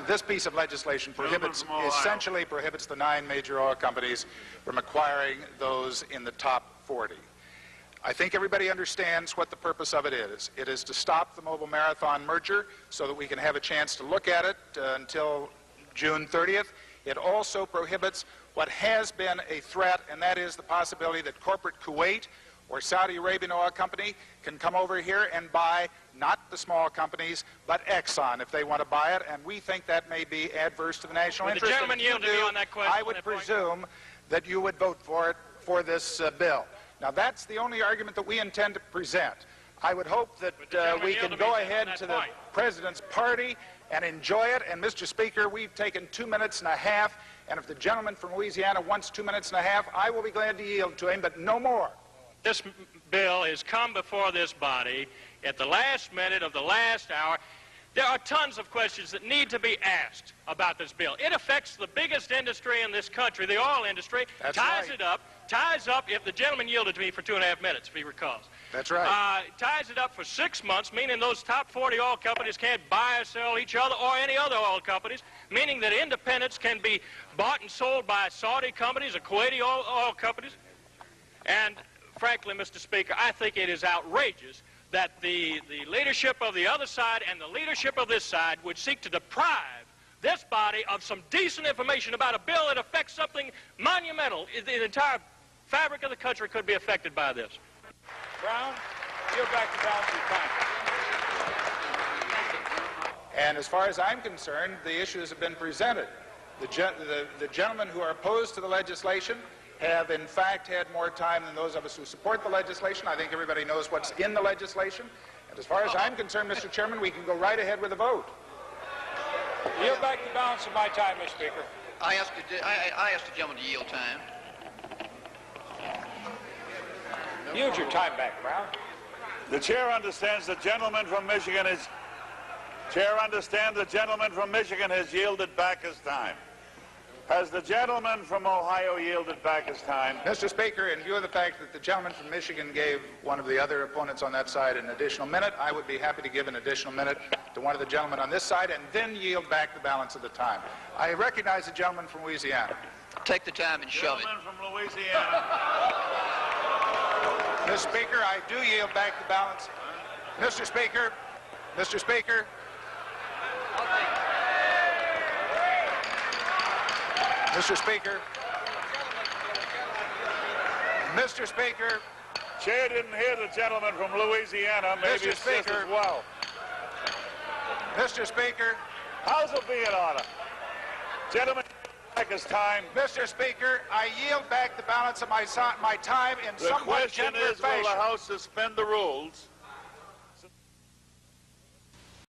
This piece of legislation essentially prohibits the 9 major oil companies from acquiring those in the top 40. I think everybody understands what the purpose of it is. It is to stop the Mobil Marathon merger so that we can have a chance to look at it until June 30th. It also prohibits what has been a threat, and that is the possibility that corporate Kuwait or Saudi Arabian Oil Company can come over here and buy not the small companies, but Exxon if they want to buy it, and we think that may be adverse to the national interest. The gentleman yield to me on that question. I would presume that you would vote for it, for this bill. Now, that's the only argument that we intend to present. I would hope that we can go ahead to the President's party and enjoy it. And, Mr. Speaker, we've taken 2 minutes and a half, and if the gentleman from Louisiana wants 2 minutes and a half, I will be glad to yield to him, but no more. This bill has come before this body at the last minute of the last hour. There are tons of questions that need to be asked about this bill. It affects the biggest industry in this country, the oil industry. That's ties right. it up. Ties up, if the gentleman yielded to me for 2.5 minutes, if he recalls. That's right. Ties it up for 6 months, meaning those top 40 oil companies can't buy or sell each other or any other oil companies, meaning that independents can be bought and sold by Saudi companies or Kuwaiti oil companies. And frankly, Mr. Speaker, I think it is outrageous that the leadership of the other side and the leadership of this side would seek to deprive this body of some decent information about a bill that affects something monumental. The entire fabric of the country could be affected by this. Brown, yield back the balance of your time. And as far as I'm concerned, the issues have been presented. The gentlemen who are opposed to the legislation have in fact had more time than those of us who support the legislation. I think everybody knows what's in the legislation. And as far as I'm concerned, Mr. Chairman, we can go right ahead with the vote. Yield back the balance of my time, Mr. Speaker. I asked the gentleman to yield time. Yield your time back, Brown. The chair understands the gentleman from Michigan has yielded back his time. Has the gentleman from Ohio yielded back his time? Mr. Speaker, in view of the fact that the gentleman from Michigan gave one of the other opponents on that side an additional minute, I would be happy to give an additional minute to one of the gentlemen on this side and then yield back the balance of the time. I recognize the gentleman from Louisiana. Take the time and shove it. Gentleman from Louisiana. Mr. Speaker, I do yield back the balance. Mr. Speaker, Mr. Speaker. Mr. Speaker. Mr. Speaker. Chair didn't hear the gentleman from Louisiana. Maybe Mr. it's just Speaker. as well. Mr. Speaker. House will be in order. Gentlemen, back his time. Mr. Speaker, I yield back the balance of my time in somewhat gentler fashion. The question is, will the House suspend the rules